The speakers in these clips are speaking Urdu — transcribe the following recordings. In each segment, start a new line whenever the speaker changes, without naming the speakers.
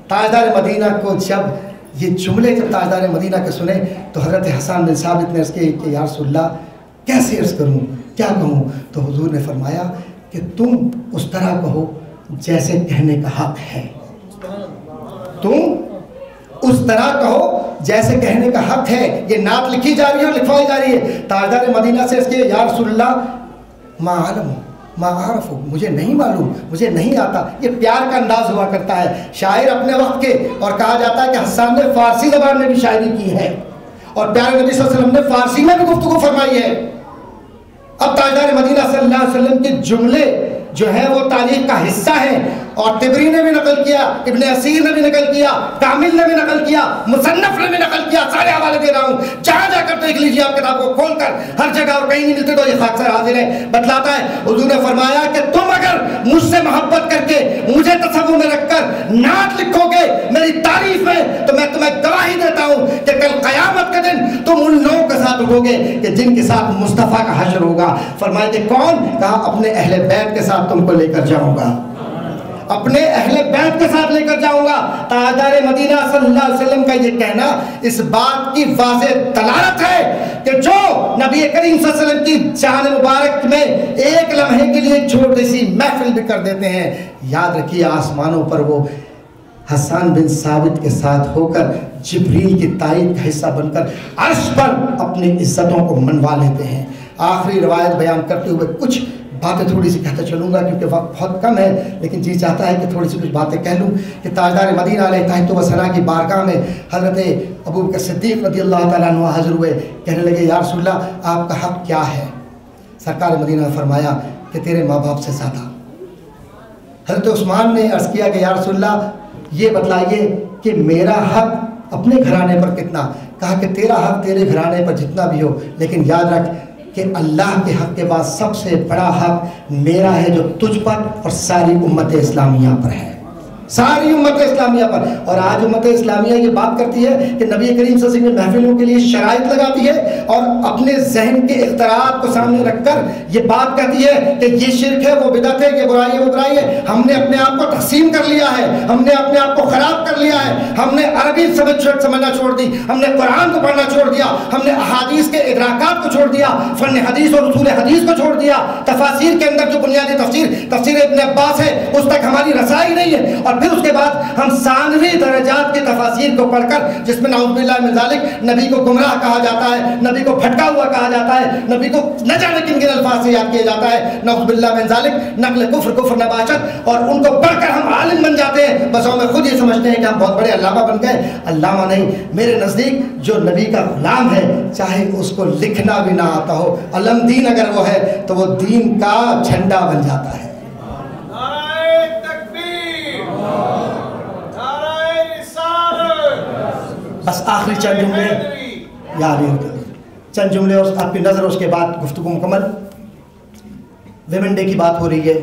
تاجدار مدینہ کو جب یہ جملے جب تاجدار مدینہ کے سنے تو حضرت حسان بن ثابت نے عرض کیا کہ یا رسول اللہ کیسے عرض کروں، کیا کہوں؟ تو حضور نے فرمایا کہ تم اس طرح کہو جیسے کہنے کا حق ہے، تم اس طرح کہو جیسے کہنے کا حق ہے۔ یہ نعت لکھی جا رہی ہے اور لکھوائی جا رہی ہے۔ تاجدار مدینہ سے اس کے یا رسول اللہ ما عالم ما عارف، مجھے نہیں معلوم، مجھے نہیں آتا۔ یہ پیار کا انداز ہوا کرتا ہے شاعر اپنے وقت کے، اور کہا جاتا ہے کہ حسان نے فارسی زبان میں بھی شاعری کی ہے اور پیارے نبی صلی اللہ علیہ وسلم نے فارسی میں بھی گفتگو فرمائی ہے۔ اب تاجدار مدینہ صلی اللہ علیہ وسلم کے جملے جو ہیں وہ تاریخ کا حصہ ہیں، اور طبری نے بھی نقل کیا، ابن اسیر نے بھی نقل کیا، کامل نے بھی نقل کیا، مصنف نے بھی نقل کیا، سارے حوالے دے رہا ہوں، جہاں جا کر دیکھ لیجیے آپ کتاب کو کھول کر، ہر جگہ اور کہیں نہیں ملتے تو یہ خاکسار حاضر ہے، بتلاتا ہے۔ حضور نے فرمایا کہ تم اگر مجھ سے محبت کر کے مجھے تصور میں رکھ کر نعت لکھو گے میری تعریف میں، تو میں تمہیں گواہی دیتا ہوں کہ کل قیامت کے دن تم ان لوگوں کے ساتھ اٹھو گے کہ جن کے ساتھ مصطفیٰ کا حشر ہوگا۔ فرمایا کہ کون؟ کہا اپنے اہل بیت کے ساتھ تم کو لے کر جاؤں گا، اپنے اہل بیت کے ساتھ لے کر جاؤں گا۔ تاجدار مدینہ صلی اللہ علیہ وسلم کا یہ کہنا اس بات کی واضح دلالت ہے کہ جو نبی کریم صلی اللہ علیہ وسلم کی جان مبارک میں ایک لمحے کے لیے چھوٹی سی محفل بھی کر دیتے ہیں، یاد رکھیے آسمانوں پر وہ حسان بن ثابت کے ساتھ ہو کر جبریل کی تائید کا حصہ بن کر عرش پر اپنی عزتوں کو منوا لیتے ہیں۔ آخری روایت بیان کرتے ہوئے کچھ باتیں تھوڑی سی کہتا چلوں گا کیونکہ وقت بہت کم ہے، لیکن جی چاہتا ہے کہ تھوڑی سی کچھ باتیں کہہ لوں کہ تاجدار مدینہ علیہ تحت و ثنا کی بارگاہ میں حضرت ابوبکر صدیق رضی اللہ تعالیٰ عنہ حاضر ہوئے، کہنے لگے یا رسول اللہ آپ کا حق کیا ہے؟ سرکار مدینہ نے فرمایا کہ تیرے ماں باپ سے زیادہ۔ حضرت عثمان نے عرض کیا کہ یا رسول اللہ یہ بتلائیے کہ میرا حق اپنے گھرانے پر کتنا؟ کہا کہ تیرا حق تیرے گھرانے پر جتنا بھی ہو، لیکن یاد رکھ کہ اللہ کے حق کے بعد سب سے بڑا حق میرا ہے جو تجھ پر اور ساری امت اسلامیہ پر ہے، ساری امت اسلامیہ پر۔ اور آج امت اسلامیہ یہ بات کرتی ہے کہ نبی کریم صلی اللہ علیہ وسلم محفلوں کے لیے شرائط لگاتی ہے اور اپنے ذہن کے اختراعات کو سامنے رکھ کر یہ بات کہتی ہے کہ یہ شرک ہے، وہ بدعت ہے، یہ برائی ہے، وہ برائی ہے۔ ہم نے اپنے آپ کو تقسیم کر لیا ہے، ہم نے اپنے آپ کو خراب کر لیا ہے، ہم نے عربی سمجھنا چھوڑ دی، ہم نے قرآن کو پڑھنا چھوڑ دیا، ہم نے احادیث کے ادراکات کو چھوڑ دیا، فن حدیث اور اصول حدیث کو چھوڑ دیا، تفاسیر کے اندر جو بنیادی تفسیر ابن عباس ہے اس تک ہماری رسائی نہیں ہے، اور پھر اس کے بعد ہم ثانوی درجات کی تفاسیر کو پڑھ کر جس میں نعوذ باللہ من ذالک نبی کو گمراہ کہا جاتا ہے، نبی کو بھٹکا ہوا کہا جاتا ہے، نبی کو نہ جانے کن کن الفاظ سے یاد کیا جاتا ہے، نعوذ باللہ من ذالک نقل کفر نباشت، اور ان کو پڑھ کر ہم عالم بن جاتے ہیں، بس ہم خود یہ سمجھتے ہیں کہ ہم بہت بڑے علامہ بن گئے۔ علامہ نہیں، میرے نزدیک جو نبی کا غلام ہے چاہے اس کو لکھنا بھی نہ آتا ہو، علم دین اگر وہ ہے تو وہ دین کا جھنڈا بن جاتا ہے۔ بس آخری چند جملے چند جملے اور آپ کی نظر اس کے بعد گفتگو مکمل۔ ویمن ڈے کی بات ہو رہی ہے،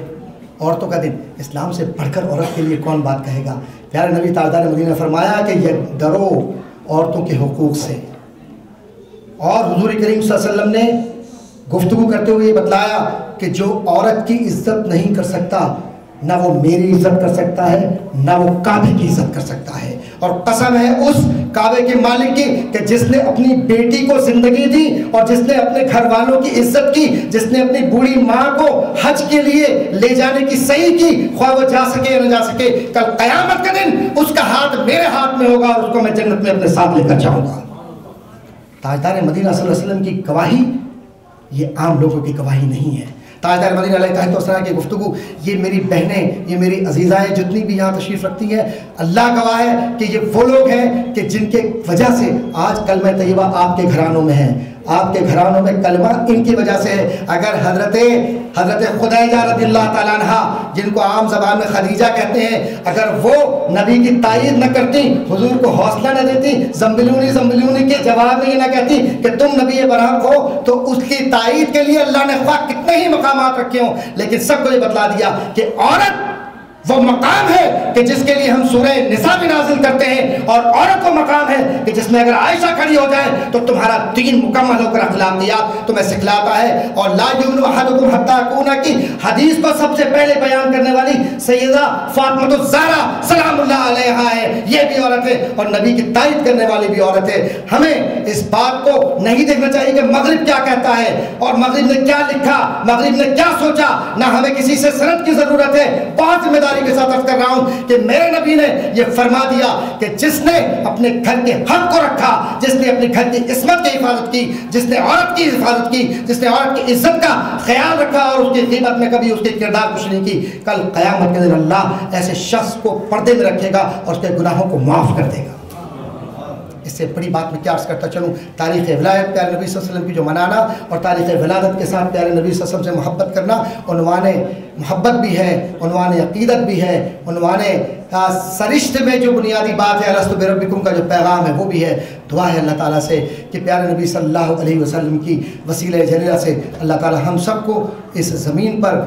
عورتوں کا دن، اسلام سے بڑھ کر عورت کے لیے کون بات کہے گا؟ پیارے نبی تاجدار مدینہ نے فرمایا کہ یہ ڈرو عورتوں کے حقوق سے، اور حضور کریم صلی اللہ علیہ وسلم نے گفتگو کرتے ہوئے یہ بتلایا کہ جو عورت کی عزت نہیں کر سکتا نہ وہ میری عزت کر سکتا ہے نہ وہ کعبے کی عزت کر سکتا ہے، اور قسم ہے اس کعبے کے مالک کی کہ جس نے اپنی بیٹی کو زندگی دی اور جس نے اپنے گھر والوں کی عزت کی، جس نے اپنی بوڑھی ماں کو حج کے لیے لے جانے کی صحیح کی، خواہ وہ جا سکے یا نہ جا سکے، کل قیامت کے دن اس کا ہاتھ میرے ہاتھ میں ہوگا اور اس کو میں جنت میں اپنے ساتھ لے کر جاؤں گا۔ تاجدار مدینہ صلی اللہ علیہ وسلم کی گواہی یہ عام لوگوں کی گواہی نہیں ہے۔ تاجدار مدینہ علیہ تحت و ثنا کی گفتگو، یہ میری بہنیں، یہ میری عزیزائیں جتنی بھی یہاں تشریف رکھتی ہیں، اللہ گواہ ہے کہ یہ وہ لوگ ہیں کہ جن کے وجہ سے آج کلمہ طیبہ آپ کے گھرانوں میں ہے، آپ کے گھرانوں میں کلمہ ان کی وجہ سے ہے۔ اگر حضرت خدیجہ رضی اللہ تعالیٰ عنہ، جن کو عام زبان میں خدیجہ کہتے ہیں، اگر وہ نبی کی تائید نہ کرتی، حضور کو حوصلہ نہ دیتی، زمبلونی کے جواب میں یہ نہ کہتی کہ تم نبی برحق ہو، تو اس کی تائید کے لیے اللہ نے خواہ کتنے ہی مقامات رکھے ہوں، لیکن سب کو یہ بتلا دیا کہ عورت وہ مقام ہے کہ جس کے لیے ہم سورہ نساء بھی نازل کرتے ہیں، اور عورت وہ مقام ہے کہ جس میں اگر عائشہ کھڑی ہو جائے تو تمہارا دین مکمل ہو کر اخلاقیات تمہیں سکھلاتا ہے۔ اور لا یؤمن احدکم حتی اکون کی حدیث کو سب سے پہلے بیان کرنے والی سیدہ فاطمہ الزہرا سلام اللہ علیہا ہے، یہ بھی عورت ہے اور نبی کی تائید کرنے والی بھی عورت ہے۔ ہمیں اس بات کو نہیں دیکھنا چاہیے کہ مغرب کیا کہتا ہے اور مغرب نے کیا لکھا، مغرب نے کیا سوچا، نہ ہمیں کسی سے سند کی ضرورت ہے۔ بہت ذمہ داری کے ساتھ عرض کر رہا ہوں کہ میرے نبی نے یہ فرما دیا کہ جس نے اپنے گھر کے حق کو رکھا، جس نے اپنے گھر کی عصمت کی حفاظت کی، جس نے عورت کی حفاظت کی، جس نے عورت کی عزت کا خیال رکھا اور اس کی غیبت میں کبھی اس کے کردار کچھ نہیں کی، کل قیامت کے دن اللہ ایسے شخص کو پردے میں رکھے گا اور اس کے گناہوں کو معاف کر دے گا۔ اس سے بڑی بات میں کیا عرض کرتا چلوں، تاریخ ولایت پیارے نبی صلی اللہ علیہ وسلم کی جو منانا اور تاریخ ولادت کے ساتھ پیارے نبی صلی اللہ علیہ وسلم سے محبت کرنا عنوان محبت بھی ہے، عنوان عقیدت بھی ہے، عنوان سرشت میں جو بنیادی بات ہے الستو بربکم کا جو پیغام ہے وہ بھی ہے۔ دعا ہے اللہ تعالیٰ سے کہ پیارے نبی صلی اللہ علیہ وسلم کی وسیلہ جلیلہ سے اللہ تعالیٰ ہم سب کو اس زمین پر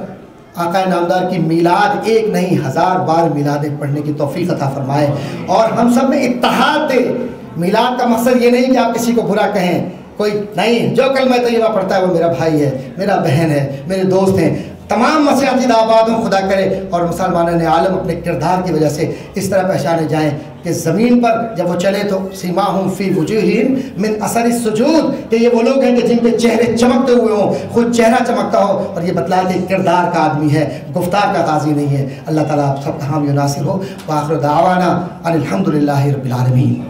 آقا نامدار کی میلاد ایک نہیں 1000 بار میلادیں پڑھنے کی توفیق عطا فرمائے اور ہم سب میں اتحاد دے۔ میلاد کا مقصد یہ نہیں کہ آپ کسی کو برا کہیں، کوئی نہیں، جو کلمہ طیبہ پڑھتا ہے وہ میرا بھائی ہے، میرا بہن ہے، میرے دوست ہیں۔ تمام مسیحی آباد ہوں، خدا کرے اور مسلمانوں نے عالم اپنے کردار کی وجہ سے اس طرح پہچانے جائیں کہ زمین پر جب وہ چلے تو سیماہم فی وجوہہم من اثر السجود، کہ یہ وہ لوگ ہیں کہ جن کے چہرے چمکتے ہوئے ہوں، خود چہرہ چمکتا ہو، اور یہ بتلا کہ کردار کا آدمی ہے، گفتار کا غازی نہیں ہے۔ اللہ تعالیٰ آپ سب کا حامی و ناصر ہو۔ وآخر دعوانا ان الحمد للہ رب العالمین۔